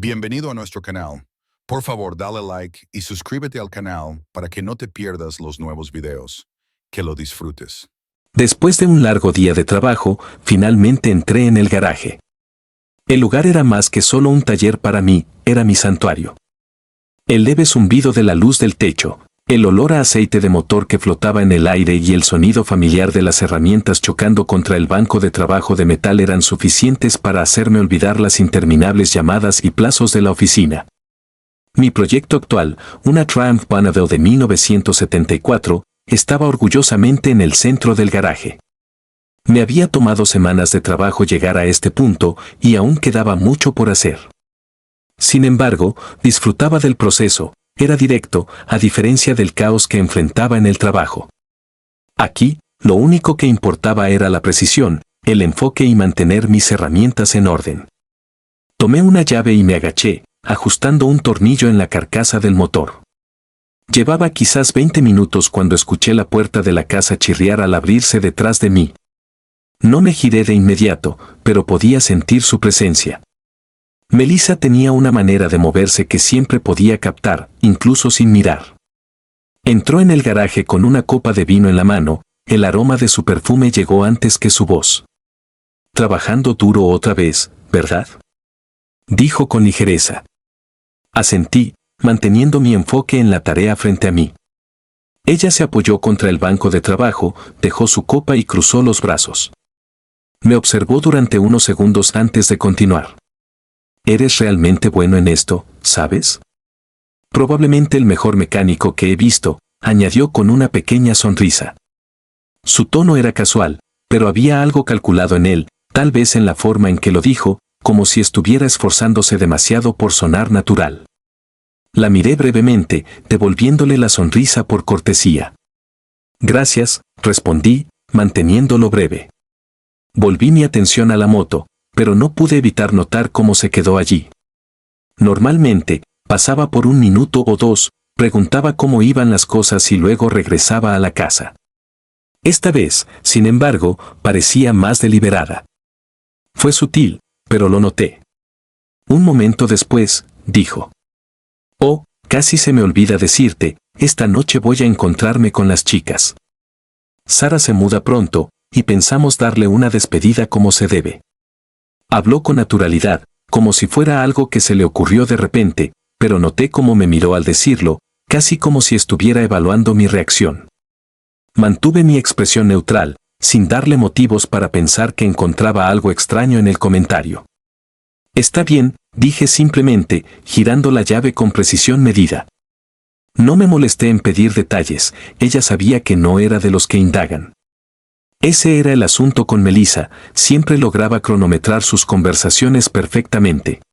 Bienvenido a nuestro canal. Por favor, dale like y suscríbete al canal para que no te pierdas los nuevos videos. Que lo disfrutes. Después de un largo día de trabajo, finalmente entré en el garaje. El lugar era más que solo un taller para mí, era mi santuario. El leve zumbido de la luz del techo, el olor a aceite de motor que flotaba en el aire y el sonido familiar de las herramientas chocando contra el banco de trabajo de metal eran suficientes para hacerme olvidar las interminables llamadas y plazos de la oficina. Mi proyecto actual, una Triumph Bonneville de 1974, estaba orgullosamente en el centro del garaje. Me había tomado semanas de trabajo llegar a este punto y aún quedaba mucho por hacer. Sin embargo, disfrutaba del proceso, era directo, a diferencia del caos que enfrentaba en el trabajo. Aquí, lo único que importaba era la precisión, el enfoque y mantener mis herramientas en orden. Tomé una llave y me agaché, ajustando un tornillo en la carcasa del motor. Llevaba quizás 20 minutos cuando escuché la puerta de la casa chirriar al abrirse detrás de mí. No me giré de inmediato, pero podía sentir su presencia. Melissa tenía una manera de moverse que siempre podía captar, incluso sin mirar. Entró en el garaje con una copa de vino en la mano, el aroma de su perfume llegó antes que su voz. «Trabajando duro otra vez, ¿verdad?», dijo con ligereza. Asentí, manteniendo mi enfoque en la tarea frente a mí. Ella se apoyó contra el banco de trabajo, dejó su copa y cruzó los brazos. Me observó durante unos segundos antes de continuar. «Eres realmente bueno en esto, ¿sabes? Probablemente el mejor mecánico que he visto», añadió con una pequeña sonrisa. Su tono era casual, pero había algo calculado en él, tal vez en la forma en que lo dijo, como si estuviera esforzándose demasiado por sonar natural. La miré brevemente, devolviéndole la sonrisa por cortesía. «Gracias», respondí, manteniéndolo breve. Volví mi atención a la moto, pero no pude evitar notar cómo se quedó allí. Normalmente, pasaba por un minuto o dos, preguntaba cómo iban las cosas y luego regresaba a la casa. Esta vez, sin embargo, parecía más deliberada. Fue sutil, pero lo noté. Un momento después, dijo: «Oh, casi se me olvida decirte, esta noche voy a encontrarme con las chicas. Sara se muda pronto, y pensamos darle una despedida como se debe». Habló con naturalidad, como si fuera algo que se le ocurrió de repente, pero noté cómo me miró al decirlo, casi como si estuviera evaluando mi reacción. Mantuve mi expresión neutral, sin darle motivos para pensar que encontraba algo extraño en el comentario. «Está bien», dije simplemente, girando la llave con precisión medida. No me molesté en pedir detalles, ella sabía que no era de los que indagan. Ese era el asunto con Melissa, siempre lograba cronometrar sus conversaciones perfectamente.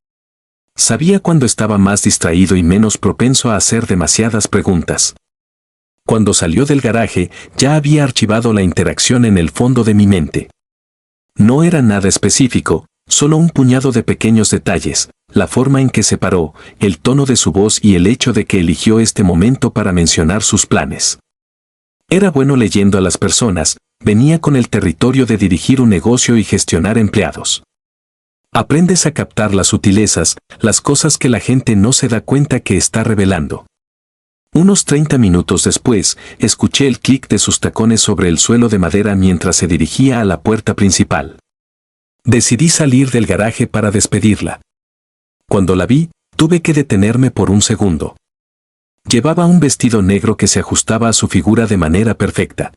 Sabía cuando estaba más distraído y menos propenso a hacer demasiadas preguntas. Cuando salió del garaje, ya había archivado la interacción en el fondo de mi mente. No era nada específico, solo un puñado de pequeños detalles, la forma en que se paró, el tono de su voz y el hecho de que eligió este momento para mencionar sus planes. Era bueno leyendo a las personas, venía con el territorio de dirigir un negocio y gestionar empleados. Aprendes a captar las sutilezas, las cosas que la gente no se da cuenta que está revelando. Unos 30 minutos después, escuché el clic de sus tacones sobre el suelo de madera mientras se dirigía a la puerta principal. Decidí salir del garaje para despedirla. Cuando la vi, tuve que detenerme por un segundo. Llevaba un vestido negro que se ajustaba a su figura de manera perfecta.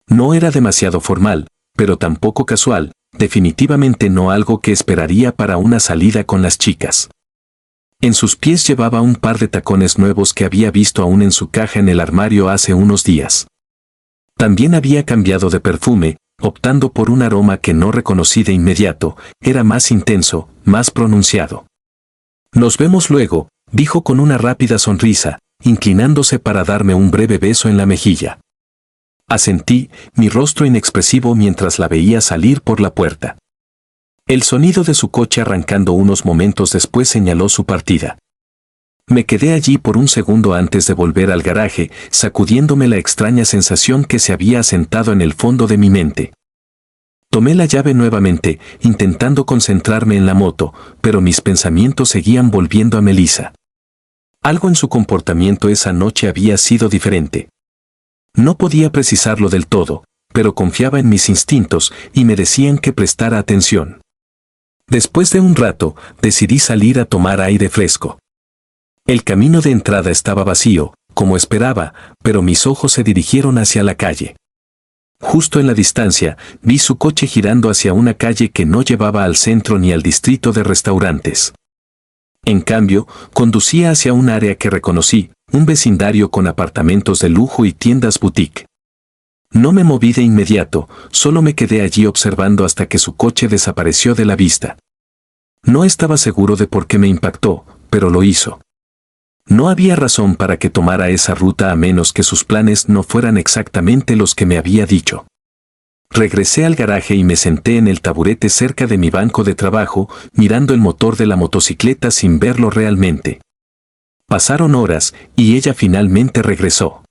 No era demasiado formal, pero tampoco casual, definitivamente no algo que esperaría para una salida con las chicas. En sus pies llevaba un par de tacones nuevos que había visto aún en su caja en el armario hace unos días. También había cambiado de perfume, optando por un aroma que no reconocí de inmediato, era más intenso, más pronunciado. «Nos vemos luego», dijo con una rápida sonrisa, inclinándose para darme un breve beso en la mejilla. Asentí, mi rostro inexpresivo mientras la veía salir por la puerta. El sonido de su coche arrancando unos momentos después señaló su partida. Me quedé allí por un segundo antes de volver al garaje, sacudiéndome la extraña sensación que se había asentado en el fondo de mi mente. Tomé la llave nuevamente, intentando concentrarme en la moto, pero mis pensamientos seguían volviendo a Melissa. Algo en su comportamiento esa noche había sido diferente. No podía precisarlo del todo, pero confiaba en mis instintos y me decían que prestara atención. Después de un rato, decidí salir a tomar aire fresco. El camino de entrada estaba vacío, como esperaba, pero mis ojos se dirigieron hacia la calle. Justo en la distancia, vi su coche girando hacia una calle que no llevaba al centro ni al distrito de restaurantes. En cambio, conducía hacia un área que reconocí, un vecindario con apartamentos de lujo y tiendas boutique. No me moví de inmediato, solo me quedé allí observando hasta que su coche desapareció de la vista. No estaba seguro de por qué me impactó, pero lo hizo. No había razón para que tomara esa ruta a menos que sus planes no fueran exactamente los que me había dicho. Regresé al garaje y me senté en el taburete cerca de mi banco de trabajo, mirando el motor de la motocicleta sin verlo realmente. Pasaron horas y ella finalmente regresó.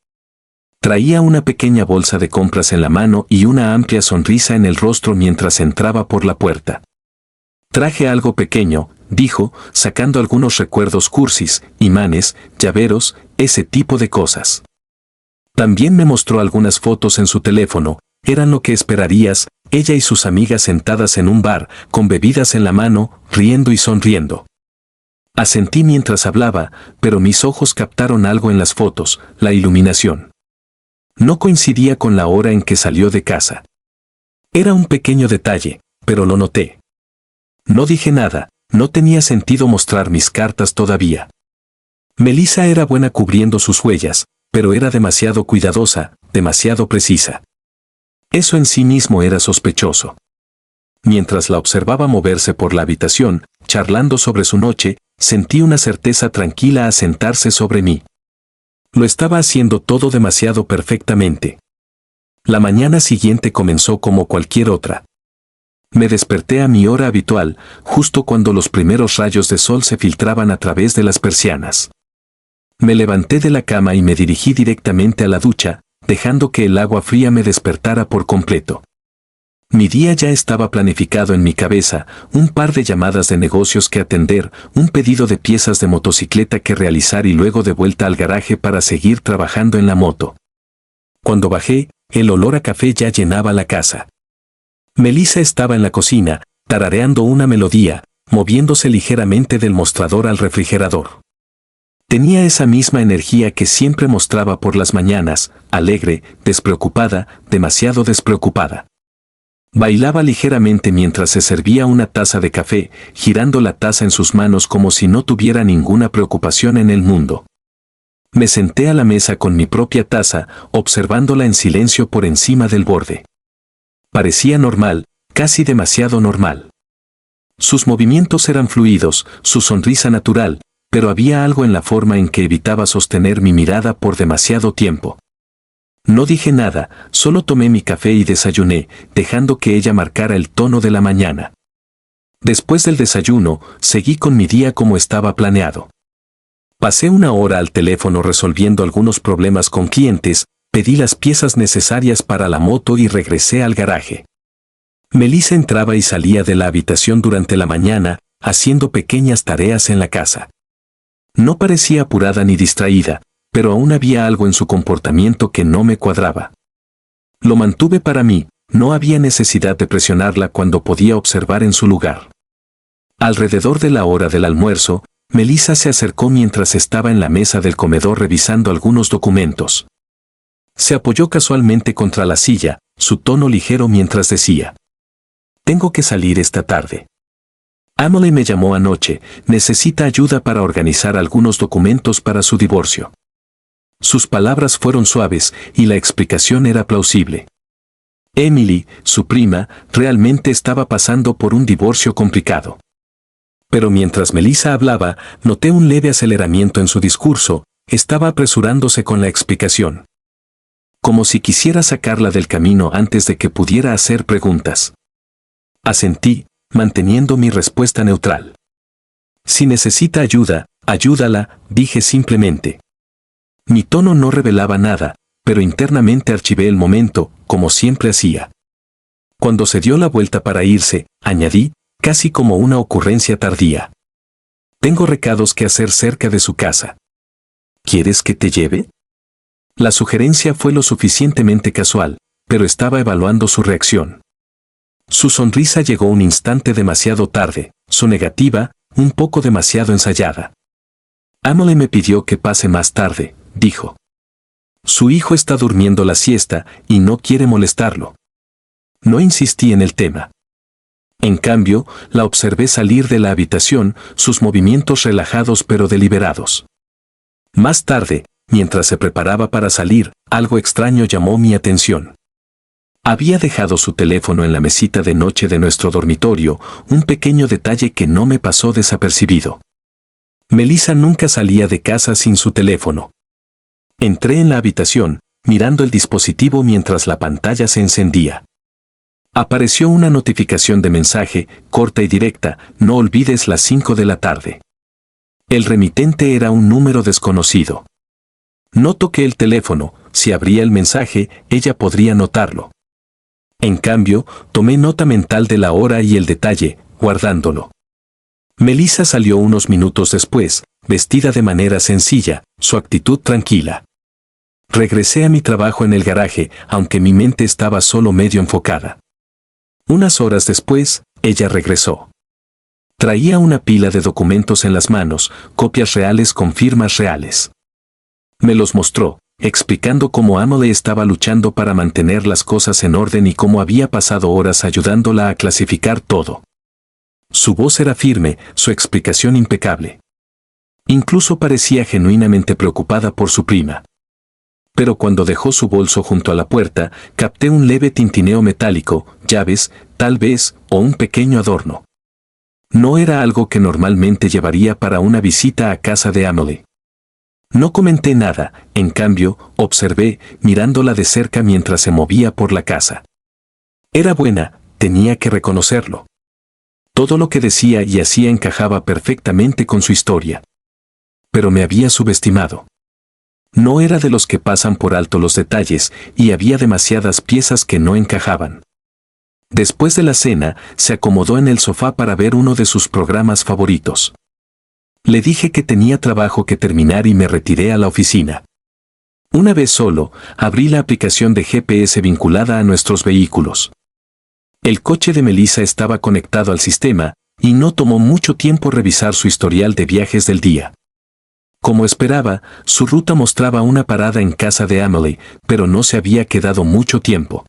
Traía una pequeña bolsa de compras en la mano y una amplia sonrisa en el rostro mientras entraba por la puerta. Traje algo pequeño, dijo, sacando algunos recuerdos cursis, imanes, llaveros, ese tipo de cosas. También me mostró algunas fotos en su teléfono, eran lo que esperarías, ella y sus amigas sentadas en un bar, con bebidas en la mano, riendo y sonriendo. Asentí mientras hablaba, pero mis ojos captaron algo en las fotos, la iluminación. No coincidía con la hora en que salió de casa. Era un pequeño detalle, pero lo noté. No dije nada, no tenía sentido mostrar mis cartas todavía. Melissa era buena cubriendo sus huellas, pero era demasiado cuidadosa, demasiado precisa. Eso en sí mismo era sospechoso. Mientras la observaba moverse por la habitación, charlando sobre su noche, sentí una certeza tranquila asentarse sobre mí. Lo estaba haciendo todo demasiado perfectamente. La mañana siguiente comenzó como cualquier otra. Me desperté a mi hora habitual, justo cuando los primeros rayos de sol se filtraban a través de las persianas. Me levanté de la cama y me dirigí directamente a la ducha, dejando que el agua fría me despertara por completo. Mi día ya estaba planificado en mi cabeza, un par de llamadas de negocios que atender, un pedido de piezas de motocicleta que realizar y luego de vuelta al garaje para seguir trabajando en la moto. Cuando bajé, el olor a café ya llenaba la casa. Melissa estaba en la cocina, tarareando una melodía, moviéndose ligeramente del mostrador al refrigerador. Tenía esa misma energía que siempre mostraba por las mañanas, alegre, despreocupada, demasiado despreocupada. Bailaba ligeramente mientras se servía una taza de café, girando la taza en sus manos como si no tuviera ninguna preocupación en el mundo. Me senté a la mesa con mi propia taza, observándola en silencio por encima del borde. Parecía normal, casi demasiado normal. Sus movimientos eran fluidos, su sonrisa natural, pero había algo en la forma en que evitaba sostener mi mirada por demasiado tiempo. No dije nada, solo tomé mi café y desayuné, dejando que ella marcara el tono de la mañana. Después del desayuno, seguí con mi día como estaba planeado. Pasé una hora al teléfono resolviendo algunos problemas con clientes, pedí las piezas necesarias para la moto y regresé al garaje. Melissa entraba y salía de la habitación durante la mañana, haciendo pequeñas tareas en la casa. No parecía apurada ni distraída, pero aún había algo en su comportamiento que no me cuadraba. Lo mantuve para mí, no había necesidad de presionarla cuando podía observar en su lugar. Alrededor de la hora del almuerzo, Melissa se acercó mientras estaba en la mesa del comedor revisando algunos documentos. Se apoyó casualmente contra la silla, su tono ligero mientras decía: «Tengo que salir esta tarde. Emily me llamó anoche, necesita ayuda para organizar algunos documentos para su divorcio». Sus palabras fueron suaves y la explicación era plausible. Emily, su prima, realmente estaba pasando por un divorcio complicado. Pero mientras Melissa hablaba, noté un leve aceleramiento en su discurso, estaba apresurándose con la explicación. Como si quisiera sacarla del camino antes de que pudiera hacer preguntas. Asentí, manteniendo mi respuesta neutral. Si necesita ayuda, ayúdala, dije simplemente. Mi tono no revelaba nada, pero internamente archivé el momento, como siempre hacía. Cuando se dio la vuelta para irse, añadí, casi como una ocurrencia tardía. Tengo recados que hacer cerca de su casa. ¿Quieres que te lleve? La sugerencia fue lo suficientemente casual, pero estaba evaluando su reacción. Su sonrisa llegó un instante demasiado tarde, su negativa, un poco demasiado ensayada. Emily me pidió que pase más tarde, dijo. Su hijo está durmiendo la siesta y no quiere molestarlo. No insistí en el tema. En cambio, la observé salir de la habitación, sus movimientos relajados pero deliberados. Más tarde, mientras se preparaba para salir, algo extraño llamó mi atención. Había dejado su teléfono en la mesita de noche de nuestro dormitorio, un pequeño detalle que no me pasó desapercibido. Melissa nunca salía de casa sin su teléfono. Entré en la habitación, mirando el dispositivo mientras la pantalla se encendía. Apareció una notificación de mensaje, corta y directa, no olvides las 5 de la tarde. El remitente era un número desconocido. No toqué el teléfono, si abría el mensaje, ella podría notarlo. En cambio, tomé nota mental de la hora y el detalle, guardándolo. Melissa salió unos minutos después, vestida de manera sencilla, su actitud tranquila. Regresé a mi trabajo en el garaje, aunque mi mente estaba solo medio enfocada. Unas horas después, ella regresó. Traía una pila de documentos en las manos, copias reales con firmas reales. Me los mostró, explicando cómo Emily estaba luchando para mantener las cosas en orden y cómo había pasado horas ayudándola a clasificar todo. Su voz era firme, su explicación impecable. Incluso parecía genuinamente preocupada por su prima. Pero cuando dejó su bolso junto a la puerta, capté un leve tintineo metálico, llaves, tal vez, o un pequeño adorno. No era algo que normalmente llevaría para una visita a casa de Emily. No comenté nada, en cambio, observé, mirándola de cerca mientras se movía por la casa. Era buena, tenía que reconocerlo. Todo lo que decía y hacía encajaba perfectamente con su historia. Pero me había subestimado. No era de los que pasan por alto los detalles, y había demasiadas piezas que no encajaban. Después de la cena, se acomodó en el sofá para ver uno de sus programas favoritos. Le dije que tenía trabajo que terminar y me retiré a la oficina. Una vez solo, abrí la aplicación de GPS vinculada a nuestros vehículos. El coche de Melissa estaba conectado al sistema, y no tomó mucho tiempo revisar su historial de viajes del día. Como esperaba, su ruta mostraba una parada en casa de Emily, pero no se había quedado mucho tiempo.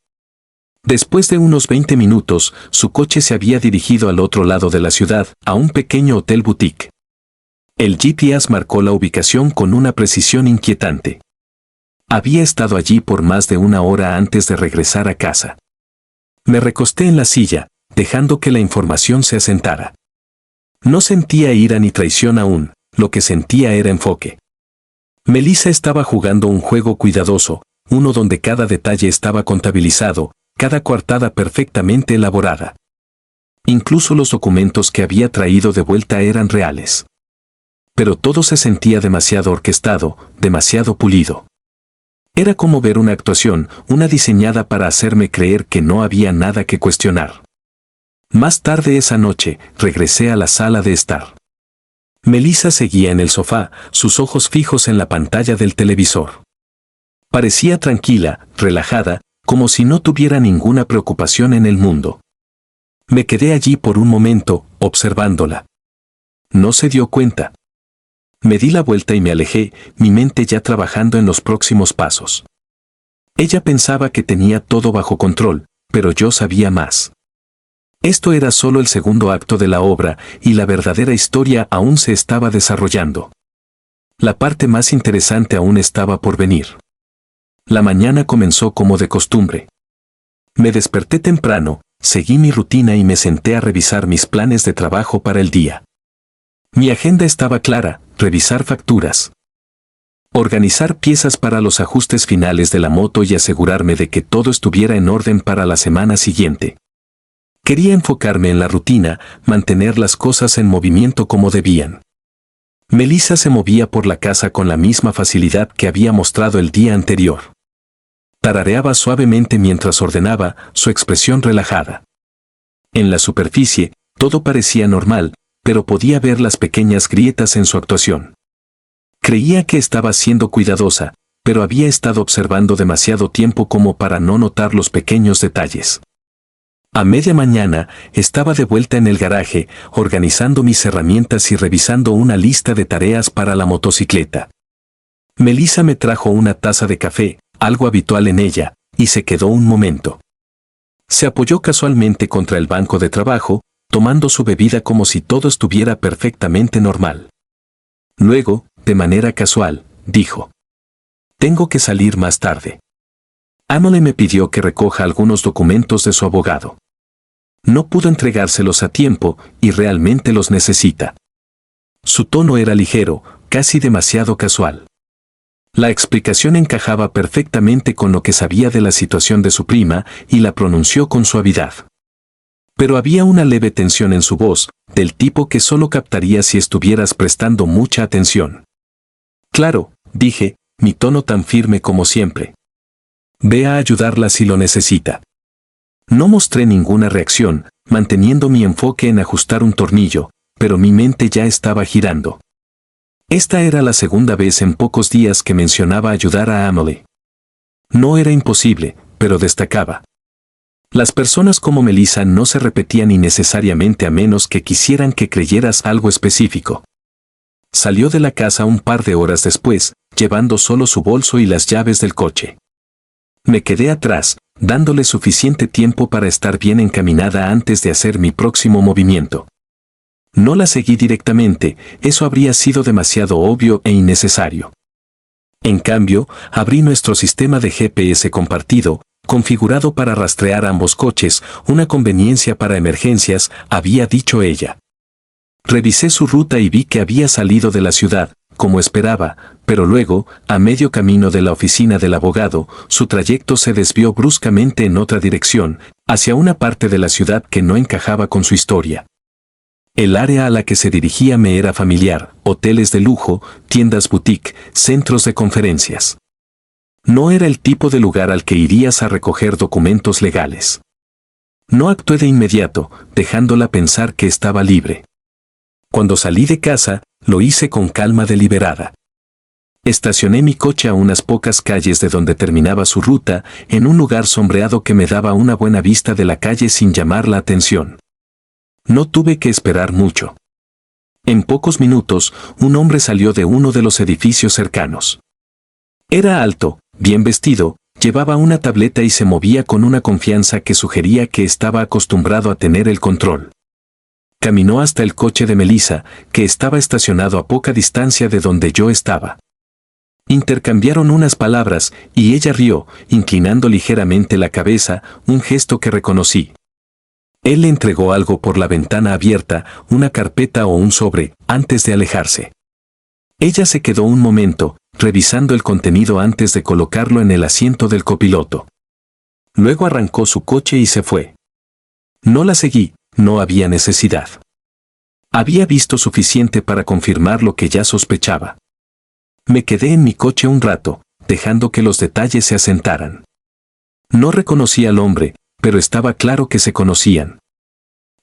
Después de unos 20 minutos, su coche se había dirigido al otro lado de la ciudad, a un pequeño hotel boutique. El GPS marcó la ubicación con una precisión inquietante. Había estado allí por más de una hora antes de regresar a casa. Me recosté en la silla, dejando que la información se asentara. No sentía ira ni traición aún. Lo que sentía era enfoque. Melissa estaba jugando un juego cuidadoso, uno donde cada detalle estaba contabilizado, cada coartada perfectamente elaborada. Incluso los documentos que había traído de vuelta eran reales. Pero todo se sentía demasiado orquestado, demasiado pulido. Era como ver una actuación, una diseñada para hacerme creer que no había nada que cuestionar. Más tarde esa noche, regresé a la sala de estar. Melissa seguía en el sofá, sus ojos fijos en la pantalla del televisor. Parecía tranquila, relajada, como si no tuviera ninguna preocupación en el mundo. Me quedé allí por un momento, observándola. No se dio cuenta. Me di la vuelta y me alejé, mi mente ya trabajando en los próximos pasos. Ella pensaba que tenía todo bajo control, pero yo sabía más. Esto era solo el segundo acto de la obra, y la verdadera historia aún se estaba desarrollando. La parte más interesante aún estaba por venir. La mañana comenzó como de costumbre. Me desperté temprano, seguí mi rutina y me senté a revisar mis planes de trabajo para el día. Mi agenda estaba clara: revisar facturas, organizar piezas para los ajustes finales de la moto y asegurarme de que todo estuviera en orden para la semana siguiente. Quería enfocarme en la rutina, mantener las cosas en movimiento como debían. Melissa se movía por la casa con la misma facilidad que había mostrado el día anterior. Tarareaba suavemente mientras ordenaba, su expresión relajada. En la superficie, todo parecía normal, pero podía ver las pequeñas grietas en su actuación. Creía que estaba siendo cuidadosa, pero había estado observando demasiado tiempo como para no notar los pequeños detalles. A media mañana, estaba de vuelta en el garaje, organizando mis herramientas y revisando una lista de tareas para la motocicleta. Melissa me trajo una taza de café, algo habitual en ella, y se quedó un momento. Se apoyó casualmente contra el banco de trabajo, tomando su bebida como si todo estuviera perfectamente normal. Luego, de manera casual, dijo: «Tengo que salir más tarde». Emily me pidió que recoja algunos documentos de su abogado. No pudo entregárselos a tiempo y realmente los necesita. Su tono era ligero, casi demasiado casual. La explicación encajaba perfectamente con lo que sabía de la situación de su prima y la pronunció con suavidad. Pero había una leve tensión en su voz, del tipo que solo captaría si estuvieras prestando mucha atención. «Claro», dije, mi tono tan firme como siempre. «Ve a ayudarla si lo necesita». No mostré ninguna reacción, manteniendo mi enfoque en ajustar un tornillo, pero mi mente ya estaba girando. Esta era la segunda vez en pocos días que mencionaba ayudar a Emily. No era imposible, pero destacaba. Las personas como Melissa no se repetían innecesariamente a menos que quisieran que creyeras algo específico. Salió de la casa un par de horas después, llevando solo su bolso y las llaves del coche. Me quedé atrás, dándole suficiente tiempo para estar bien encaminada antes de hacer mi próximo movimiento. No la seguí directamente, eso habría sido demasiado obvio e innecesario. En cambio, abrí nuestro sistema de GPS compartido, configurado para rastrear ambos coches, una conveniencia para emergencias, había dicho ella. Revisé su ruta y vi que había salido de la ciudad, como esperaba, pero luego, a medio camino de la oficina del abogado, su trayecto se desvió bruscamente en otra dirección, hacia una parte de la ciudad que no encajaba con su historia. El área a la que se dirigía me era familiar: hoteles de lujo, tiendas boutique, centros de conferencias. No era el tipo de lugar al que irías a recoger documentos legales. No actué de inmediato, dejándola pensar que estaba libre. Cuando salí de casa, lo hice con calma deliberada. Estacioné mi coche a unas pocas calles de donde terminaba su ruta, en un lugar sombreado que me daba una buena vista de la calle sin llamar la atención. No tuve que esperar mucho. En pocos minutos, un hombre salió de uno de los edificios cercanos. Era alto, bien vestido, llevaba una tableta y se movía con una confianza que sugería que estaba acostumbrado a tener el control. Caminó hasta el coche de Melissa, que estaba estacionado a poca distancia de donde yo estaba. Intercambiaron unas palabras, y ella rió, inclinando ligeramente la cabeza, un gesto que reconocí. Él le entregó algo por la ventana abierta, una carpeta o un sobre, antes de alejarse. Ella se quedó un momento, revisando el contenido antes de colocarlo en el asiento del copiloto. Luego arrancó su coche y se fue. No la seguí, no había necesidad. Había visto suficiente para confirmar lo que ya sospechaba. Me quedé en mi coche un rato, dejando que los detalles se asentaran. No reconocí al hombre, pero estaba claro que se conocían.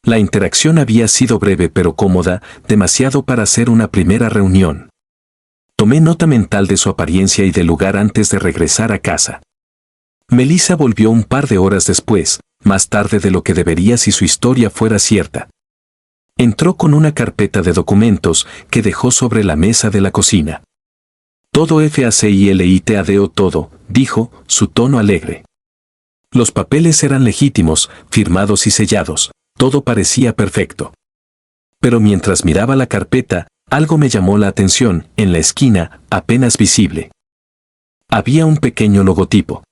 La interacción había sido breve pero cómoda, demasiado para ser una primera reunión. Tomé nota mental de su apariencia y del lugar antes de regresar a casa. Melissa volvió un par de horas después, más tarde de lo que debería si su historia fuera cierta. Entró con una carpeta de documentos que dejó sobre la mesa de la cocina. «Todo FACILITADO todo», dijo, su tono alegre. Los papeles eran legítimos, firmados y sellados, todo parecía perfecto. Pero mientras miraba la carpeta, algo me llamó la atención, en la esquina, apenas visible. Había un pequeño logotipo.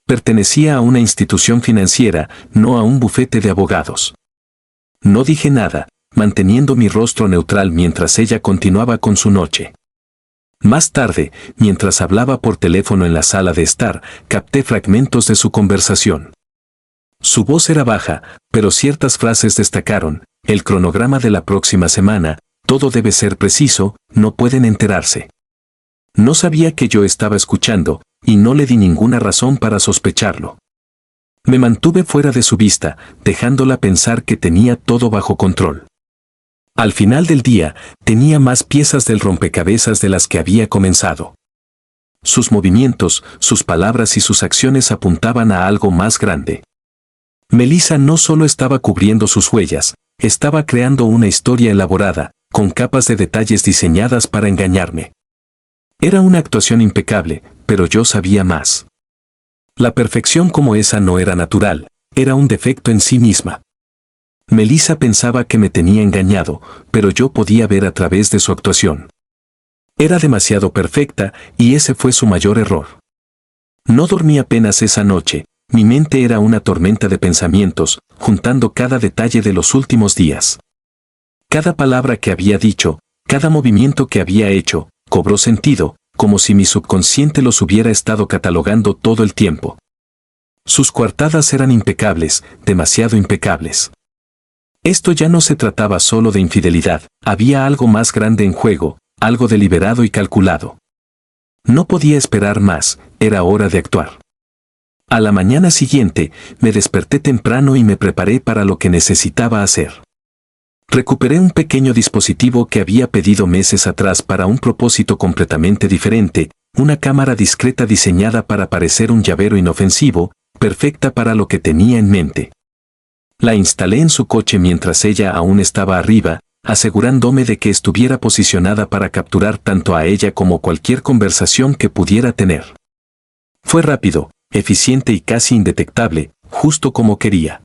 Pertenecía a una institución financiera, no a un bufete de abogados. No dije nada, manteniendo mi rostro neutral mientras ella continuaba con su noche. Más tarde, mientras hablaba por teléfono en la sala de estar, capté fragmentos de su conversación. Su voz era baja, pero ciertas frases destacaron: el cronograma de la próxima semana, todo debe ser preciso, no pueden enterarse. No sabía que yo estaba escuchando, y no le di ninguna razón para sospecharlo. Me mantuve fuera de su vista, dejándola pensar que tenía todo bajo control. Al final del día, tenía más piezas del rompecabezas de las que había comenzado. Sus movimientos, sus palabras y sus acciones apuntaban a algo más grande. Melissa no solo estaba cubriendo sus huellas, estaba creando una historia elaborada, con capas de detalles diseñadas para engañarme. Era una actuación impecable, pero yo sabía más. La perfección como esa no era natural, era un defecto en sí misma. Melissa pensaba que me tenía engañado, pero yo podía ver a través de su actuación. Era demasiado perfecta, y ese fue su mayor error. No dormí apenas esa noche, mi mente era una tormenta de pensamientos, juntando cada detalle de los últimos días. Cada palabra que había dicho, cada movimiento que había hecho, cobró sentido, como si mi subconsciente los hubiera estado catalogando todo el tiempo. Sus coartadas eran impecables, demasiado impecables. Esto ya no se trataba solo de infidelidad, había algo más grande en juego, algo deliberado y calculado. No podía esperar más, era hora de actuar. A la mañana siguiente, me desperté temprano y me preparé para lo que necesitaba hacer. Recuperé un pequeño dispositivo que había pedido meses atrás para un propósito completamente diferente, una cámara discreta diseñada para parecer un llavero inofensivo, perfecta para lo que tenía en mente. La instalé en su coche mientras ella aún estaba arriba, asegurándome de que estuviera posicionada para capturar tanto a ella como cualquier conversación que pudiera tener. Fue rápido, eficiente y casi indetectable, justo como quería.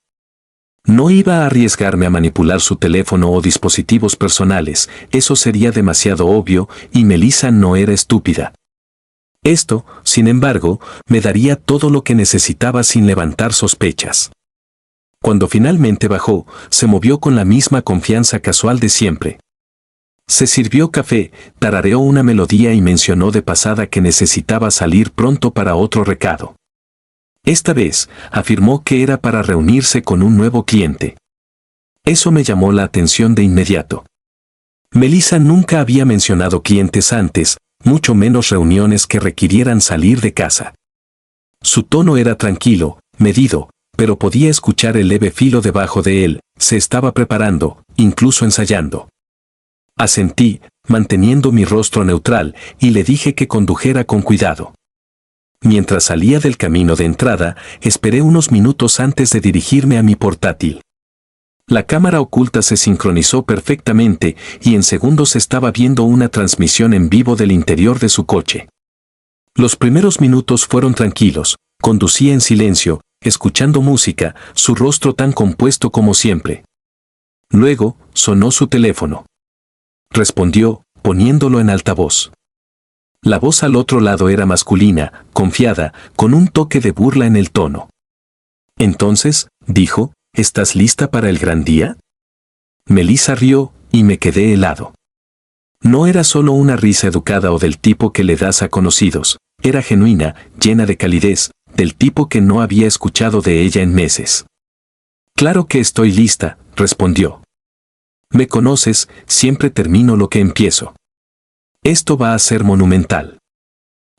No iba a arriesgarme a manipular su teléfono o dispositivos personales, eso sería demasiado obvio, y Melissa no era estúpida. Esto, sin embargo, me daría todo lo que necesitaba sin levantar sospechas. Cuando finalmente bajó, se movió con la misma confianza casual de siempre. Se sirvió café, tarareó una melodía y mencionó de pasada que necesitaba salir pronto para otro recado. Esta vez, afirmó que era para reunirse con un nuevo cliente. Eso me llamó la atención de inmediato. Melissa nunca había mencionado clientes antes, mucho menos reuniones que requirieran salir de casa. Su tono era tranquilo, medido, pero podía escuchar el leve filo debajo de él, se estaba preparando, incluso ensayando. Asentí, manteniendo mi rostro neutral, y le dije que condujera con cuidado. Mientras salía del camino de entrada, esperé unos minutos antes de dirigirme a mi portátil. La cámara oculta se sincronizó perfectamente y en segundos estaba viendo una transmisión en vivo del interior de su coche. Los primeros minutos fueron tranquilos, conducía en silencio, escuchando música, su rostro tan compuesto como siempre. Luego, sonó su teléfono. Respondió, poniéndolo en altavoz. La voz al otro lado era masculina, confiada, con un toque de burla en el tono. Entonces, dijo, ¿estás lista para el gran día? Melissa rió, y me quedé helado. No era solo una risa educada o del tipo que le das a conocidos, era genuina, llena de calidez, del tipo que no había escuchado de ella en meses. Claro que estoy lista, respondió. Me conoces, siempre termino lo que empiezo. Esto va a ser monumental.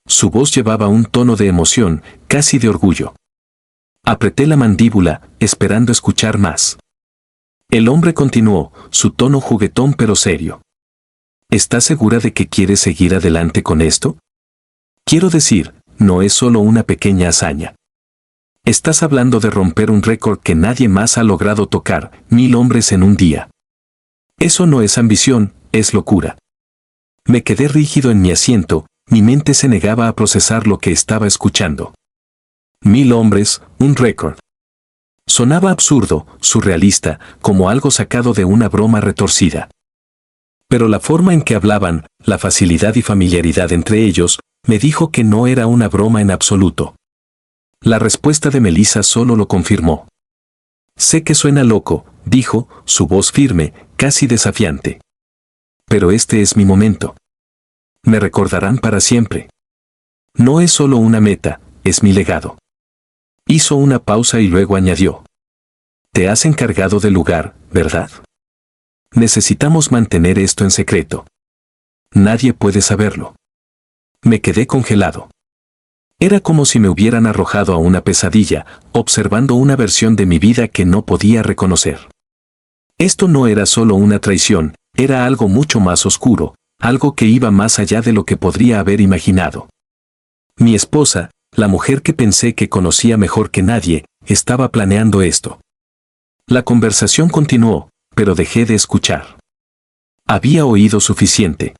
Su voz llevaba un tono de emoción, casi de orgullo. Apreté la mandíbula, esperando escuchar más. El hombre continuó, su tono juguetón pero serio. ¿Estás segura de que quieres seguir adelante con esto? Quiero decir, no es solo una pequeña hazaña. Estás hablando de romper un récord que nadie más ha logrado tocar, 1000 hombres en un día. Eso no es ambición, es locura. Me quedé rígido en mi asiento, mi mente se negaba a procesar lo que estaba escuchando. 1000 hombres, un récord. Sonaba absurdo, surrealista, como algo sacado de una broma retorcida. Pero la forma en que hablaban, la facilidad y familiaridad entre ellos, me dijo que no era una broma en absoluto. La respuesta de Melissa solo lo confirmó. Sé que suena loco, dijo, su voz firme, casi desafiante. Pero este es mi momento. Me recordarán para siempre. No es solo una meta, es mi legado. Hizo una pausa y luego añadió. Te has encargado del lugar, ¿verdad? Necesitamos mantener esto en secreto. Nadie puede saberlo. Me quedé congelado. Era como si me hubieran arrojado a una pesadilla, observando una versión de mi vida que no podía reconocer. Esto no era solo una traición, era algo mucho más oscuro, algo que iba más allá de lo que podría haber imaginado. Mi esposa, la mujer que pensé que conocía mejor que nadie, estaba planeando esto. La conversación continuó, pero dejé de escuchar. Había oído suficiente.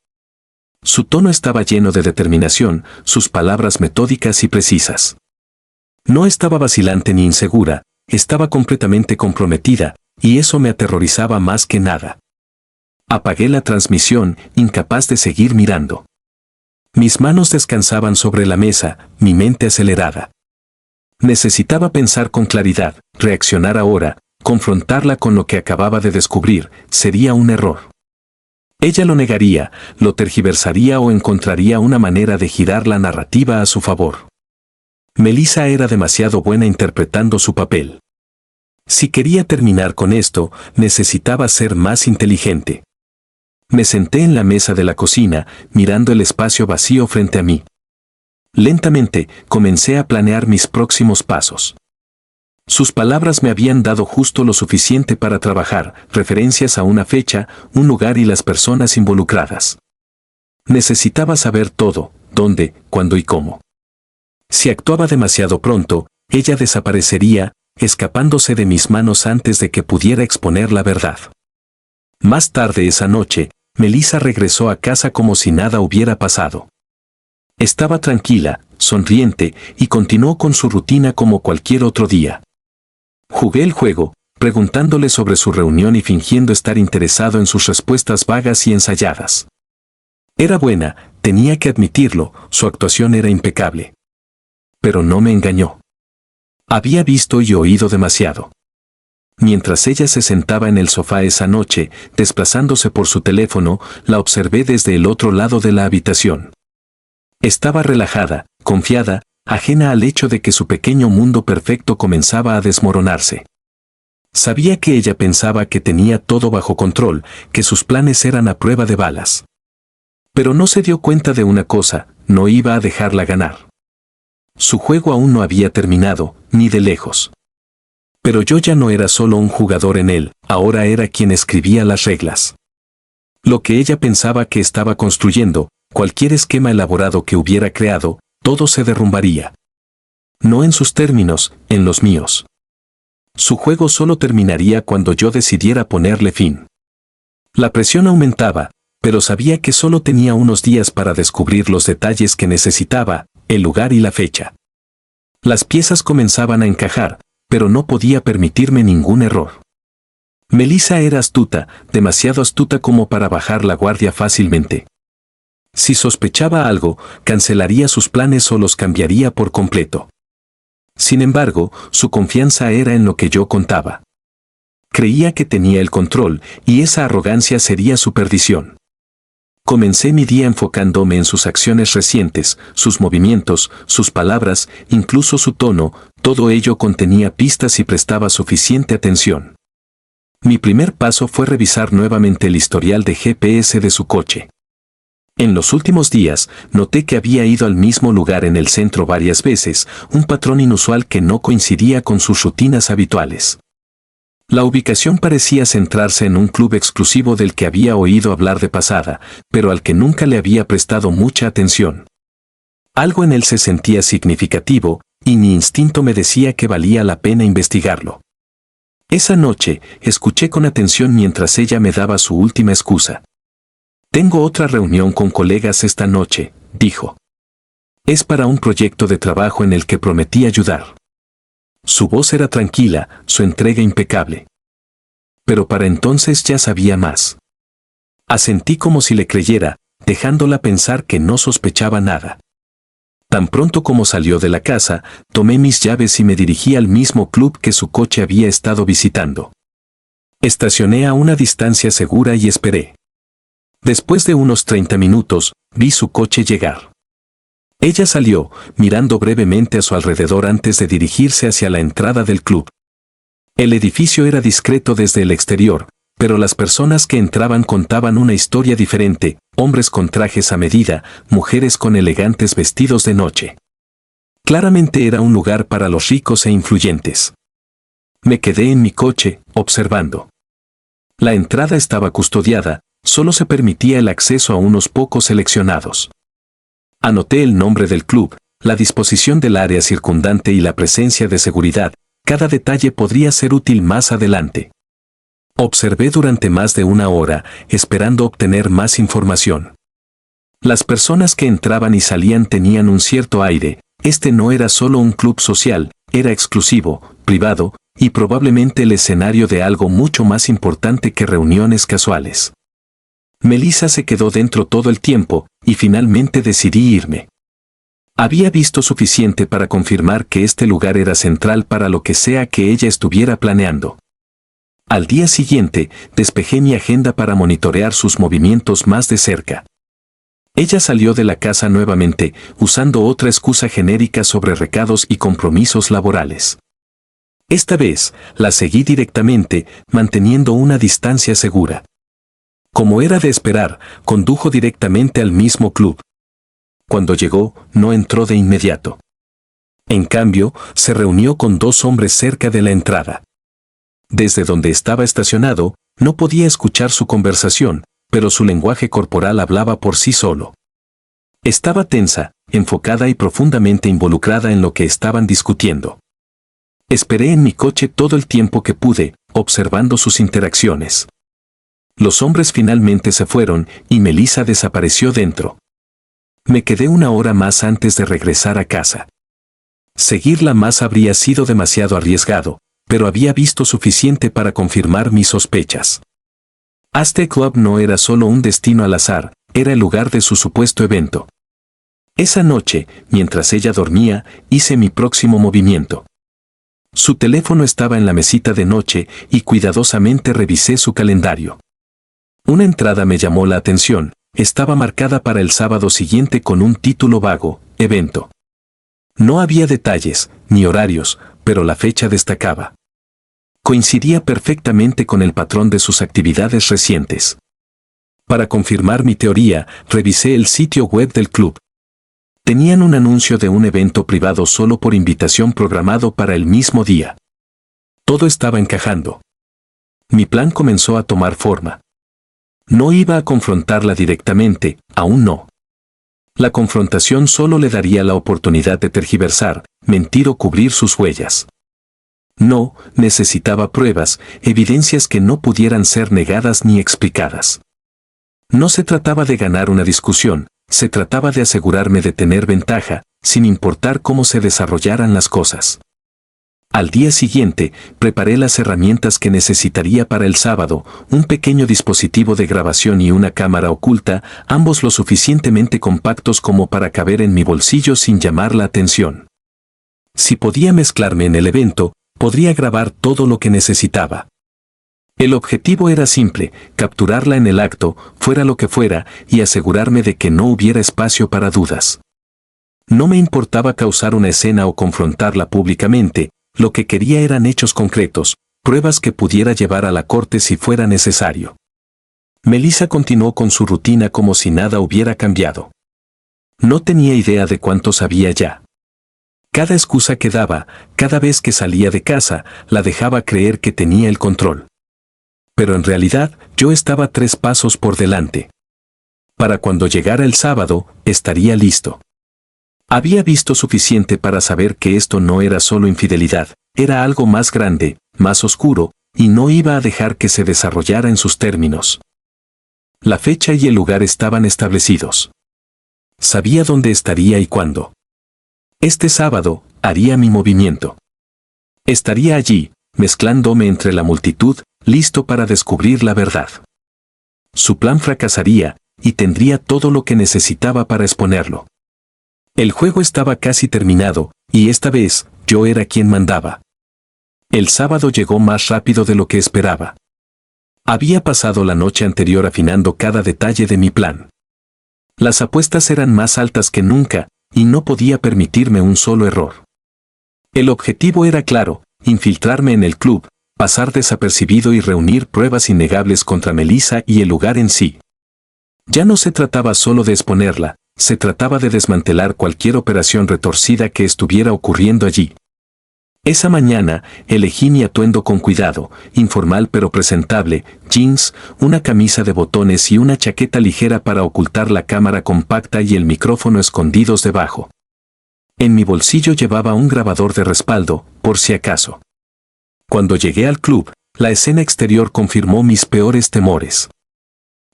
Su tono estaba lleno de determinación, sus palabras metódicas y precisas. No estaba vacilante ni insegura, estaba completamente comprometida, y eso me aterrorizaba más que nada. Apagué la transmisión, incapaz de seguir mirando. Mis manos descansaban sobre la mesa, mi mente acelerada. Necesitaba pensar con claridad, reaccionar ahora, confrontarla con lo que acababa de descubrir, sería un error. Ella lo negaría, lo tergiversaría o encontraría una manera de girar la narrativa a su favor. Melissa era demasiado buena interpretando su papel. Si quería terminar con esto, necesitaba ser más inteligente. Me senté en la mesa de la cocina, mirando el espacio vacío frente a mí. Lentamente, comencé a planear mis próximos pasos. Sus palabras me habían dado justo lo suficiente para trabajar, referencias a una fecha, un lugar y las personas involucradas. Necesitaba saber todo, dónde, cuándo y cómo. Si actuaba demasiado pronto, ella desaparecería, escapándose de mis manos antes de que pudiera exponer la verdad. Más tarde esa noche, Melissa regresó a casa como si nada hubiera pasado. Estaba tranquila, sonriente, y continuó con su rutina como cualquier otro día. Jugué el juego, preguntándole sobre su reunión y fingiendo estar interesado en sus respuestas vagas y ensayadas. Era buena, tenía que admitirlo, su actuación era impecable. Pero no me engañó. Había visto y oído demasiado. Mientras ella se sentaba en el sofá esa noche, desplazándose por su teléfono, la observé desde el otro lado de la habitación. Estaba relajada, confiada, ajena al hecho de que su pequeño mundo perfecto comenzaba a desmoronarse. Sabía que ella pensaba que tenía todo bajo control, que sus planes eran a prueba de balas. Pero no se dio cuenta de una cosa, no iba a dejarla ganar. Su juego aún no había terminado, ni de lejos. Pero yo ya no era solo un jugador en él, ahora era quien escribía las reglas. Lo que ella pensaba que estaba construyendo, cualquier esquema elaborado que hubiera creado, todo se derrumbaría. No en sus términos, en los míos. Su juego solo terminaría cuando yo decidiera ponerle fin. La presión aumentaba, pero sabía que solo tenía unos días para descubrir los detalles que necesitaba, el lugar y la fecha. Las piezas comenzaban a encajar, pero no podía permitirme ningún error. Melissa era astuta, demasiado astuta como para bajar la guardia fácilmente. Si sospechaba algo, cancelaría sus planes o los cambiaría por completo. Sin embargo, su confianza era en lo que yo contaba. Creía que tenía el control, y esa arrogancia sería su perdición. Comencé mi día enfocándome en sus acciones recientes, sus movimientos, sus palabras, incluso su tono, todo ello contenía pistas y prestaba suficiente atención. Mi primer paso fue revisar nuevamente el historial de GPS de su coche. En los últimos días, noté que había ido al mismo lugar en el centro varias veces, un patrón inusual que no coincidía con sus rutinas habituales. La ubicación parecía centrarse en un club exclusivo del que había oído hablar de pasada, pero al que nunca le había prestado mucha atención. Algo en él se sentía significativo, y mi instinto me decía que valía la pena investigarlo. Esa noche, escuché con atención mientras ella me daba su última excusa. «Tengo otra reunión con colegas esta noche», dijo. «Es para un proyecto de trabajo en el que prometí ayudar». Su voz era tranquila, su entrega impecable. Pero para entonces ya sabía más. Asentí como si le creyera, dejándola pensar que no sospechaba nada. Tan pronto como salió de la casa, tomé mis llaves y me dirigí al mismo club que su coche había estado visitando. Estacioné a una distancia segura y esperé. Después de unos 30 minutos, vi su coche llegar. Ella salió, mirando brevemente a su alrededor antes de dirigirse hacia la entrada del club. El edificio era discreto desde el exterior, pero las personas que entraban contaban una historia diferente, hombres con trajes a medida, mujeres con elegantes vestidos de noche. Claramente era un lugar para los ricos e influyentes. Me quedé en mi coche, observando. La entrada estaba custodiada, solo se permitía el acceso a unos pocos seleccionados. Anoté el nombre del club, la disposición del área circundante y la presencia de seguridad. Cada detalle podría ser útil más adelante. Observé durante más de una hora, esperando obtener más información. Las personas que entraban y salían tenían un cierto aire. Este no era solo un club social, era exclusivo, privado, y probablemente el escenario de algo mucho más importante que reuniones casuales. Melissa se quedó dentro todo el tiempo, y finalmente decidí irme. Había visto suficiente para confirmar que este lugar era central para lo que sea que ella estuviera planeando. Al día siguiente, despejé mi agenda para monitorear sus movimientos más de cerca. Ella salió de la casa nuevamente, usando otra excusa genérica sobre recados y compromisos laborales. Esta vez, la seguí directamente, manteniendo una distancia segura. Como era de esperar, condujo directamente al mismo club. Cuando llegó, no entró de inmediato. En cambio, se reunió con dos hombres cerca de la entrada. Desde donde estaba estacionado, no podía escuchar su conversación, pero su lenguaje corporal hablaba por sí solo. Estaba tensa, enfocada y profundamente involucrada en lo que estaban discutiendo. Esperé en mi coche todo el tiempo que pude, observando sus interacciones. Los hombres finalmente se fueron y Melissa desapareció dentro. Me quedé una hora más antes de regresar a casa. Seguirla más habría sido demasiado arriesgado, pero había visto suficiente para confirmar mis sospechas. Aztec Club no era solo un destino al azar, era el lugar de su supuesto evento. Esa noche, mientras ella dormía, hice mi próximo movimiento. Su teléfono estaba en la mesita de noche y cuidadosamente revisé su calendario. Una entrada me llamó la atención, estaba marcada para el sábado siguiente con un título vago, evento. No había detalles, ni horarios, pero la fecha destacaba. Coincidía perfectamente con el patrón de sus actividades recientes. Para confirmar mi teoría, revisé el sitio web del club. Tenían un anuncio de un evento privado solo por invitación programado para el mismo día. Todo estaba encajando. Mi plan comenzó a tomar forma. No iba a confrontarla directamente, aún no. La confrontación solo le daría la oportunidad de tergiversar, mentir o cubrir sus huellas. No, necesitaba pruebas, evidencias que no pudieran ser negadas ni explicadas. No se trataba de ganar una discusión, se trataba de asegurarme de tener ventaja, sin importar cómo se desarrollaran las cosas. Al día siguiente, preparé las herramientas que necesitaría para el sábado, un pequeño dispositivo de grabación y una cámara oculta, ambos lo suficientemente compactos como para caber en mi bolsillo sin llamar la atención. Si podía mezclarme en el evento, podría grabar todo lo que necesitaba. El objetivo era simple, capturarla en el acto, fuera lo que fuera, y asegurarme de que no hubiera espacio para dudas. No me importaba causar una escena o confrontarla públicamente, lo que quería eran hechos concretos, pruebas que pudiera llevar a la corte si fuera necesario. Melissa continuó con su rutina como si nada hubiera cambiado. No tenía idea de cuánto sabía ya. Cada excusa que daba, cada vez que salía de casa, la dejaba creer que tenía el control. Pero en realidad, yo estaba 3 pasos por delante. Para cuando llegara el sábado, estaría listo. Había visto suficiente para saber que esto no era solo infidelidad, era algo más grande, más oscuro, y no iba a dejar que se desarrollara en sus términos. La fecha y el lugar estaban establecidos. Sabía dónde estaría y cuándo. Este sábado, haría mi movimiento. Estaría allí, mezclándome entre la multitud, listo para descubrir la verdad. Su plan fracasaría, y tendría todo lo que necesitaba para exponerlo. El juego estaba casi terminado, y esta vez, yo era quien mandaba. El sábado llegó más rápido de lo que esperaba. Había pasado la noche anterior afinando cada detalle de mi plan. Las apuestas eran más altas que nunca, y no podía permitirme un solo error. El objetivo era claro, infiltrarme en el club, pasar desapercibido y reunir pruebas innegables contra Melissa y el lugar en sí. Ya no se trataba solo de exponerla, se trataba de desmantelar cualquier operación retorcida que estuviera ocurriendo allí. Esa mañana, elegí mi atuendo con cuidado, informal pero presentable, jeans, una camisa de botones y una chaqueta ligera para ocultar la cámara compacta y el micrófono escondidos debajo. En mi bolsillo llevaba un grabador de respaldo, por si acaso. Cuando llegué al club, la escena exterior confirmó mis peores temores.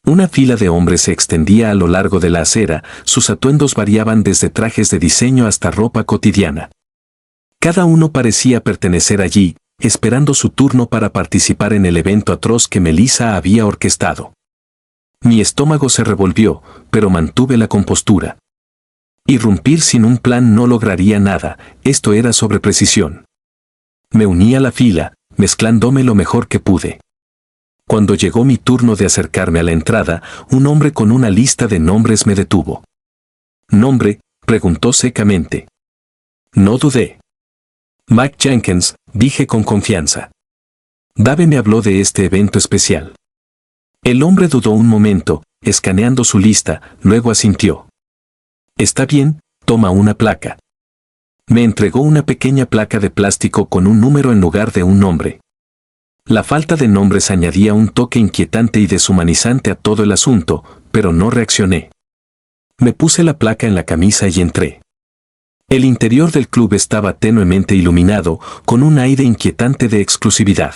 Una fila de hombres se extendía a lo largo de la acera, sus atuendos variaban desde trajes de diseño hasta ropa cotidiana. Cada uno parecía pertenecer allí, esperando su turno para participar en el evento atroz que Melissa había orquestado. Mi estómago se revolvió, pero mantuve la compostura. Irrumpir sin un plan no lograría nada, esto era sobre precisión. Me uní a la fila, mezclándome lo mejor que pude. Cuando llegó mi turno de acercarme a la entrada, un hombre con una lista de nombres me detuvo. ¿Nombre?, preguntó secamente. No dudé. Mike Jenkins, dije con confianza. Dave me habló de este evento especial. El hombre dudó un momento, escaneando su lista, luego asintió. Está bien, toma una placa. Me entregó una pequeña placa de plástico con un número en lugar de un nombre. La falta de nombres añadía un toque inquietante y deshumanizante a todo el asunto, pero no reaccioné. Me puse la placa en la camisa y entré. El interior del club estaba tenuemente iluminado, con un aire inquietante de exclusividad.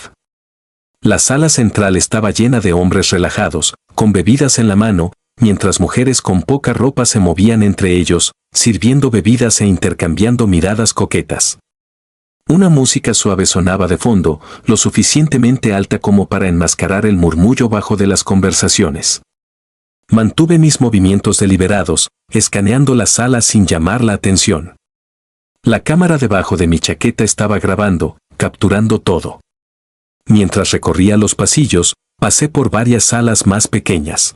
La sala central estaba llena de hombres relajados, con bebidas en la mano, mientras mujeres con poca ropa se movían entre ellos, sirviendo bebidas e intercambiando miradas coquetas. Una música suave sonaba de fondo, lo suficientemente alta como para enmascarar el murmullo bajo de las conversaciones. Mantuve mis movimientos deliberados, escaneando la sala sin llamar la atención. La cámara debajo de mi chaqueta estaba grabando, capturando todo. Mientras recorría los pasillos, pasé por varias salas más pequeñas.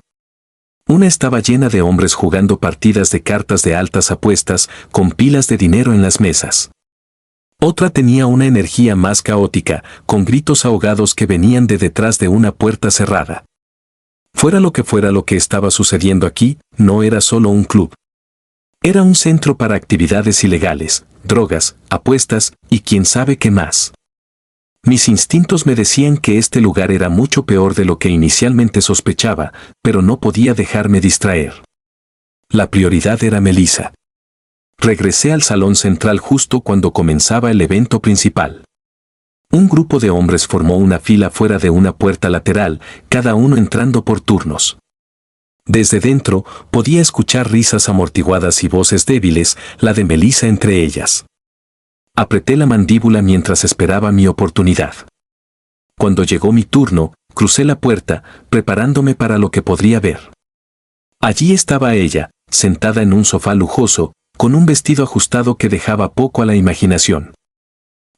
Una estaba llena de hombres jugando partidas de cartas de altas apuestas, con pilas de dinero en las mesas. Otra tenía una energía más caótica, con gritos ahogados que venían de detrás de una puerta cerrada. Fuera lo que estaba sucediendo aquí, no era solo un club. Era un centro para actividades ilegales, drogas, apuestas y quién sabe qué más. Mis instintos me decían que este lugar era mucho peor de lo que inicialmente sospechaba, pero no podía dejarme distraer. La prioridad era Melissa. Regresé al salón central justo cuando comenzaba el evento principal. Un grupo de hombres formó una fila fuera de una puerta lateral, cada uno entrando por turnos. Desde dentro, podía escuchar risas amortiguadas y voces débiles, la de Melissa entre ellas. Apreté la mandíbula mientras esperaba mi oportunidad. Cuando llegó mi turno, crucé la puerta, preparándome para lo que podría ver. Allí estaba ella, sentada en un sofá lujoso, con un vestido ajustado que dejaba poco a la imaginación.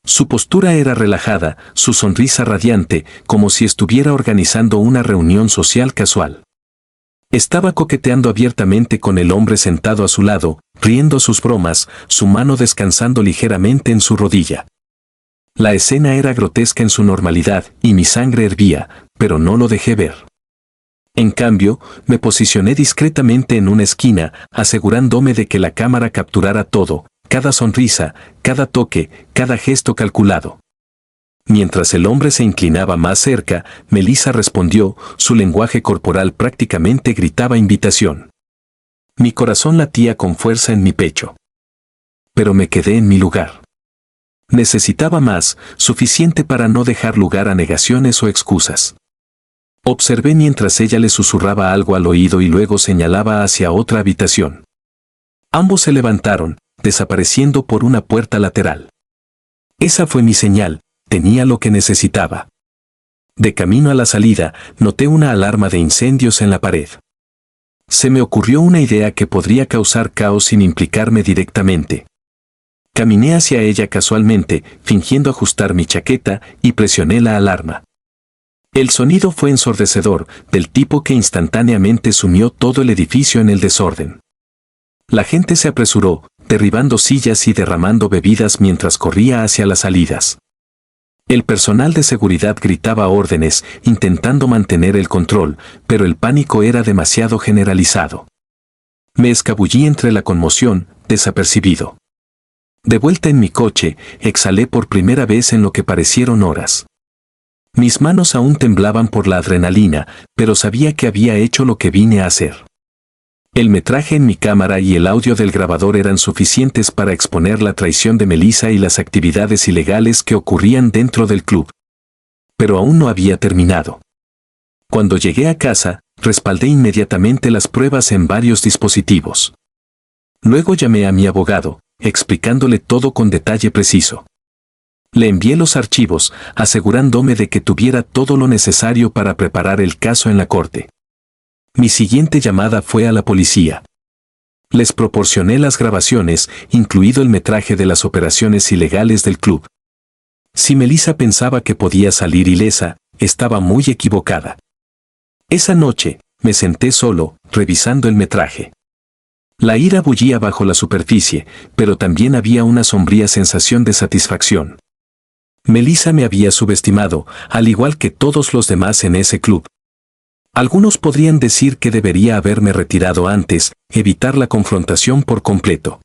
Su postura era relajada, su sonrisa radiante, como si estuviera organizando una reunión social casual. Estaba coqueteando abiertamente con el hombre sentado a su lado, riendo sus bromas, su mano descansando ligeramente en su rodilla. La escena era grotesca en su normalidad y mi sangre hervía, pero no lo dejé ver. En cambio, me posicioné discretamente en una esquina, asegurándome de que la cámara capturara todo, cada sonrisa, cada toque, cada gesto calculado. Mientras el hombre se inclinaba más cerca, Melissa respondió, su lenguaje corporal prácticamente gritaba invitación. Mi corazón latía con fuerza en mi pecho. Pero me quedé en mi lugar. Necesitaba más, suficiente para no dejar lugar a negaciones o excusas. Observé mientras ella le susurraba algo al oído y luego señalaba hacia otra habitación. Ambos se levantaron, desapareciendo por una puerta lateral. Esa fue mi señal, tenía lo que necesitaba. De camino a la salida, noté una alarma de incendios en la pared. Se me ocurrió una idea que podría causar caos sin implicarme directamente. Caminé hacia ella casualmente, fingiendo ajustar mi chaqueta, y presioné la alarma. El sonido fue ensordecedor, del tipo que instantáneamente sumió todo el edificio en el desorden. La gente se apresuró, derribando sillas y derramando bebidas mientras corría hacia las salidas. El personal de seguridad gritaba órdenes, intentando mantener el control, pero el pánico era demasiado generalizado. Me escabullí entre la conmoción, desapercibido. De vuelta en mi coche, exhalé por primera vez en lo que parecieron horas. Mis manos aún temblaban por la adrenalina, pero sabía que había hecho lo que vine a hacer. El metraje en mi cámara y el audio del grabador eran suficientes para exponer la traición de Melissa y las actividades ilegales que ocurrían dentro del club. Pero aún no había terminado. Cuando llegué a casa, respaldé inmediatamente las pruebas en varios dispositivos. Luego llamé a mi abogado, explicándole todo con detalle preciso. Le envié los archivos, asegurándome de que tuviera todo lo necesario para preparar el caso en la corte. Mi siguiente llamada fue a la policía. Les proporcioné las grabaciones, incluido el metraje de las operaciones ilegales del club. Si Melissa pensaba que podía salir ilesa, estaba muy equivocada. Esa noche, me senté solo, revisando el metraje. La ira bullía bajo la superficie, pero también había una sombría sensación de satisfacción. Melissa me había subestimado, al igual que todos los demás en ese club. Algunos podrían decir que debería haberme retirado antes, evitar la confrontación por completo.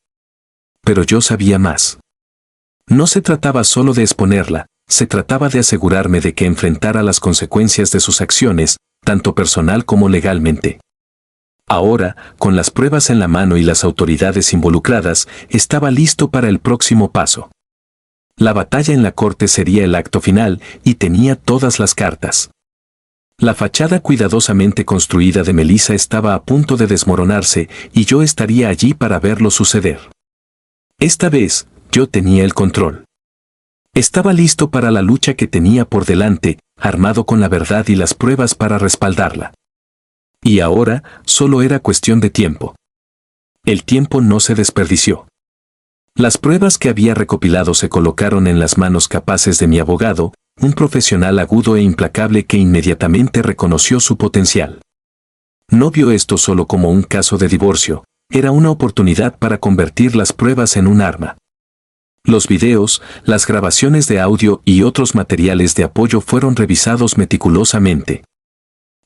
Pero yo sabía más. No se trataba solo de exponerla, se trataba de asegurarme de que enfrentara las consecuencias de sus acciones, tanto personal como legalmente. Ahora, con las pruebas en la mano y las autoridades involucradas, estaba listo para el próximo paso. La batalla en la corte sería el acto final, y tenía todas las cartas. La fachada cuidadosamente construida de Melissa estaba a punto de desmoronarse, y yo estaría allí para verlo suceder. Esta vez, yo tenía el control. Estaba listo para la lucha que tenía por delante, armado con la verdad y las pruebas para respaldarla. Y ahora, solo era cuestión de tiempo. El tiempo no se desperdició. Las pruebas que había recopilado se colocaron en las manos capaces de mi abogado, un profesional agudo e implacable que inmediatamente reconoció su potencial. No vio esto solo como un caso de divorcio, era una oportunidad para convertir las pruebas en un arma. Los videos, las grabaciones de audio y otros materiales de apoyo fueron revisados meticulosamente.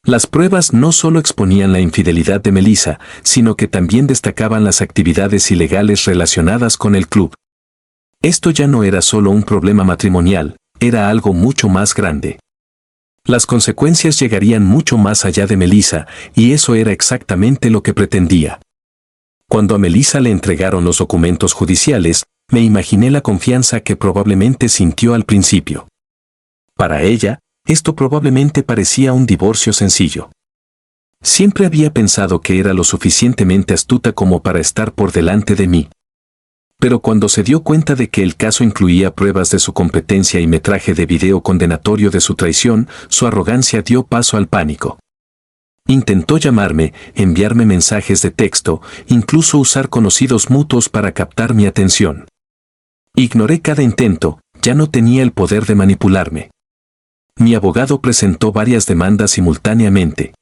Las pruebas no solo exponían la infidelidad de Melissa, sino que también destacaban las actividades ilegales relacionadas con el club. Esto ya no era solo un problema matrimonial, era algo mucho más grande. Las consecuencias llegarían mucho más allá de Melissa, y eso era exactamente lo que pretendía. Cuando a Melissa le entregaron los documentos judiciales, me imaginé la confianza que probablemente sintió al principio. Para ella, esto probablemente parecía un divorcio sencillo. Siempre había pensado que era lo suficientemente astuta como para estar por delante de mí. Pero cuando se dio cuenta de que el caso incluía pruebas de su competencia y metraje de video condenatorio de su traición, su arrogancia dio paso al pánico. Intentó llamarme, enviarme mensajes de texto, incluso usar conocidos mutuos para captar mi atención. Ignoré cada intento, ya no tenía el poder de manipularme. Mi abogado presentó varias demandas simultáneamente.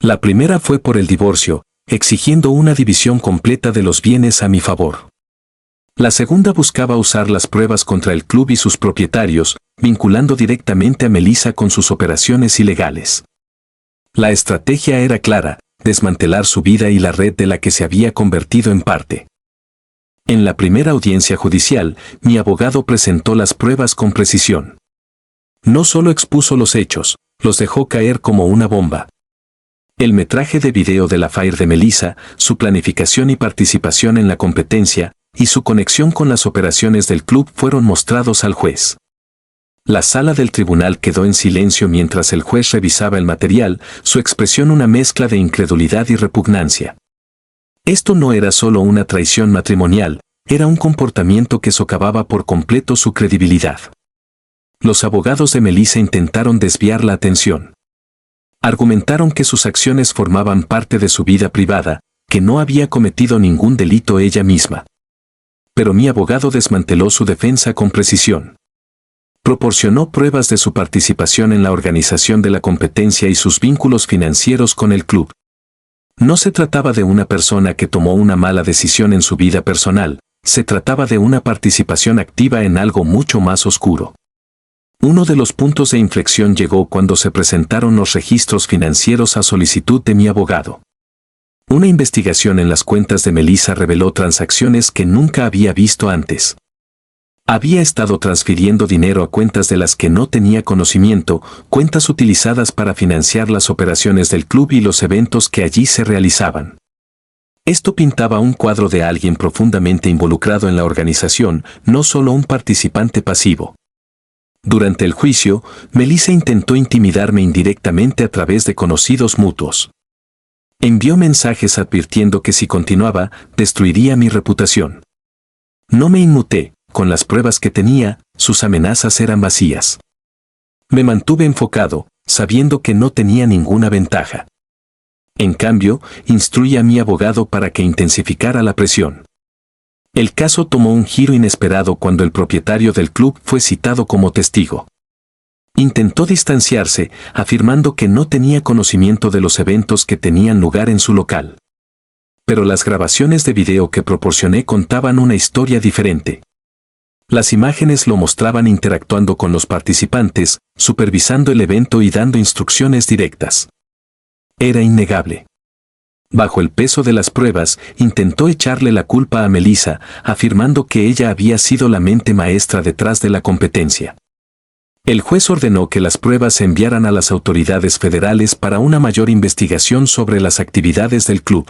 La primera fue por el divorcio, exigiendo una división completa de los bienes a mi favor. La segunda buscaba usar las pruebas contra el club y sus propietarios, vinculando directamente a Melissa con sus operaciones ilegales. La estrategia era clara, desmantelar su vida y la red de la que se había convertido en parte. En la primera audiencia judicial, mi abogado presentó las pruebas con precisión. No solo expuso los hechos, los dejó caer como una bomba. El metraje de video de la affaire de Melissa, su planificación y participación en la competencia, y su conexión con las operaciones del club fueron mostrados al juez. La sala del tribunal quedó en silencio mientras el juez revisaba el material, su expresión una mezcla de incredulidad y repugnancia. Esto no era solo una traición matrimonial, era un comportamiento que socavaba por completo su credibilidad. Los abogados de Melissa intentaron desviar la atención. Argumentaron que sus acciones formaban parte de su vida privada, que no había cometido ningún delito ella misma. Pero mi abogado desmanteló su defensa con precisión. Proporcionó pruebas de su participación en la organización de la competencia y sus vínculos financieros con el club. No se trataba de una persona que tomó una mala decisión en su vida personal, se trataba de una participación activa en algo mucho más oscuro. Uno de los puntos de inflexión llegó cuando se presentaron los registros financieros a solicitud de mi abogado. Una investigación en las cuentas de Melissa reveló transacciones que nunca había visto antes. Había estado transfiriendo dinero a cuentas de las que no tenía conocimiento, cuentas utilizadas para financiar las operaciones del club y los eventos que allí se realizaban. Esto pintaba un cuadro de alguien profundamente involucrado en la organización, no solo un participante pasivo. Durante el juicio, Melissa intentó intimidarme indirectamente a través de conocidos mutuos. Envió mensajes advirtiendo que si continuaba, destruiría mi reputación. No me inmuté, con las pruebas que tenía, sus amenazas eran vacías. Me mantuve enfocado, sabiendo que no tenía ninguna ventaja. En cambio, instruí a mi abogado para que intensificara la presión. El caso tomó un giro inesperado cuando el propietario del club fue citado como testigo. Intentó distanciarse, afirmando que no tenía conocimiento de los eventos que tenían lugar en su local. Pero las grabaciones de video que proporcioné contaban una historia diferente. Las imágenes lo mostraban interactuando con los participantes, supervisando el evento y dando instrucciones directas. Era innegable. Bajo el peso de las pruebas, intentó echarle la culpa a Melissa, afirmando que ella había sido la mente maestra detrás de la competencia. El juez ordenó que las pruebas se enviaran a las autoridades federales para una mayor investigación sobre las actividades del club.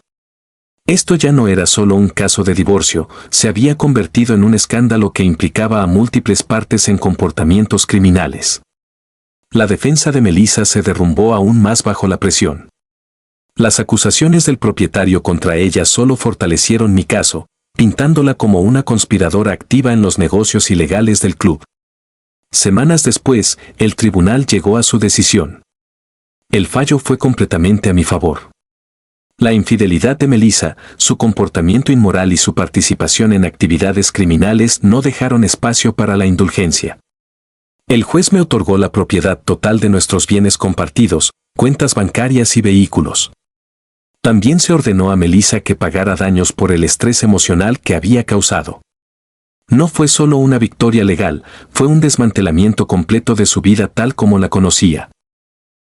Esto ya no era solo un caso de divorcio, se había convertido en un escándalo que implicaba a múltiples partes en comportamientos criminales. La defensa de Melissa se derrumbó aún más bajo la presión. Las acusaciones del propietario contra ella solo fortalecieron mi caso, pintándola como una conspiradora activa en los negocios ilegales del club. Semanas después, el tribunal llegó a su decisión. El fallo fue completamente a mi favor. La infidelidad de Melissa, su comportamiento inmoral y su participación en actividades criminales no dejaron espacio para la indulgencia. El juez me otorgó la propiedad total de nuestros bienes compartidos, cuentas bancarias y vehículos. También se ordenó a Melissa que pagara daños por el estrés emocional que había causado. No fue solo una victoria legal, fue un desmantelamiento completo de su vida tal como la conocía.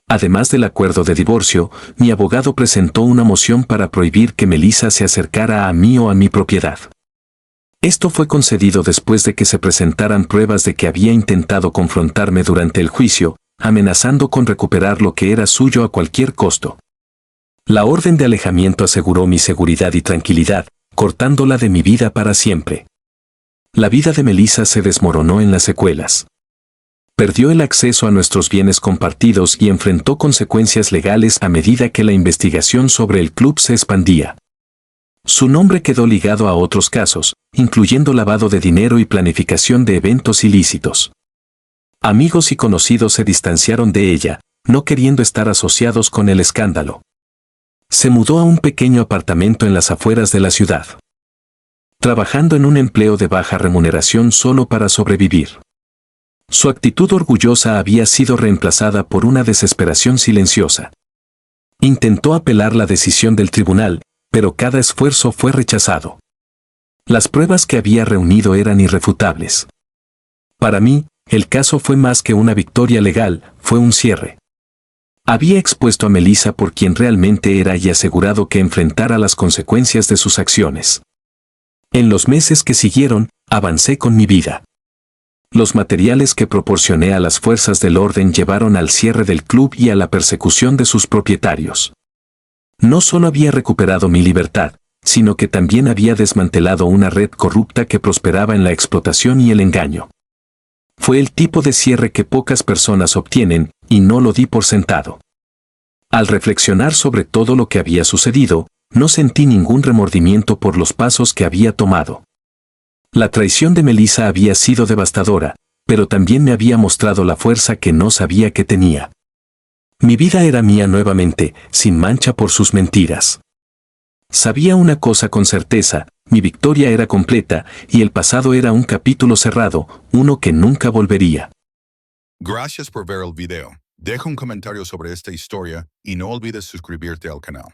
Además del acuerdo de divorcio, mi abogado presentó una moción para prohibir que Melissa se acercara a mí o a mi propiedad. Esto fue concedido después de que se presentaran pruebas de que había intentado confrontarme durante el juicio, amenazando con recuperar lo que era suyo a cualquier costo. La orden de alejamiento aseguró mi seguridad y tranquilidad, cortándola de mi vida para siempre. La vida de Melissa se desmoronó en las secuelas. Perdió el acceso a nuestros bienes compartidos y enfrentó consecuencias legales a medida que la investigación sobre el club se expandía. Su nombre quedó ligado a otros casos, incluyendo lavado de dinero y planificación de eventos ilícitos. Amigos y conocidos se distanciaron de ella, no queriendo estar asociados con el escándalo. Se mudó a un pequeño apartamento en las afueras de la ciudad, trabajando en un empleo de baja remuneración solo para sobrevivir. Su actitud orgullosa había sido reemplazada por una desesperación silenciosa. Intentó apelar la decisión del tribunal, pero cada esfuerzo fue rechazado. Las pruebas que había reunido eran irrefutables. Para mí, el caso fue más que una victoria legal, fue un cierre. Había expuesto a Melissa por quien realmente era y asegurado que enfrentara las consecuencias de sus acciones. En los meses que siguieron, avancé con mi vida. Los materiales que proporcioné a las fuerzas del orden llevaron al cierre del club y a la persecución de sus propietarios. No solo había recuperado mi libertad, sino que también había desmantelado una red corrupta que prosperaba en la explotación y el engaño. Fue el tipo de cierre que pocas personas obtienen, y no lo di por sentado. Al reflexionar sobre todo lo que había sucedido, no sentí ningún remordimiento por los pasos que había tomado. La traición de Melissa había sido devastadora, pero también me había mostrado la fuerza que no sabía que tenía. Mi vida era mía nuevamente, sin mancha por sus mentiras. Sabía una cosa con certeza, mi victoria era completa, y el pasado era un capítulo cerrado, uno que nunca volvería. Gracias por ver el video. Deja un comentario sobre esta historia y no olvides suscribirte al canal.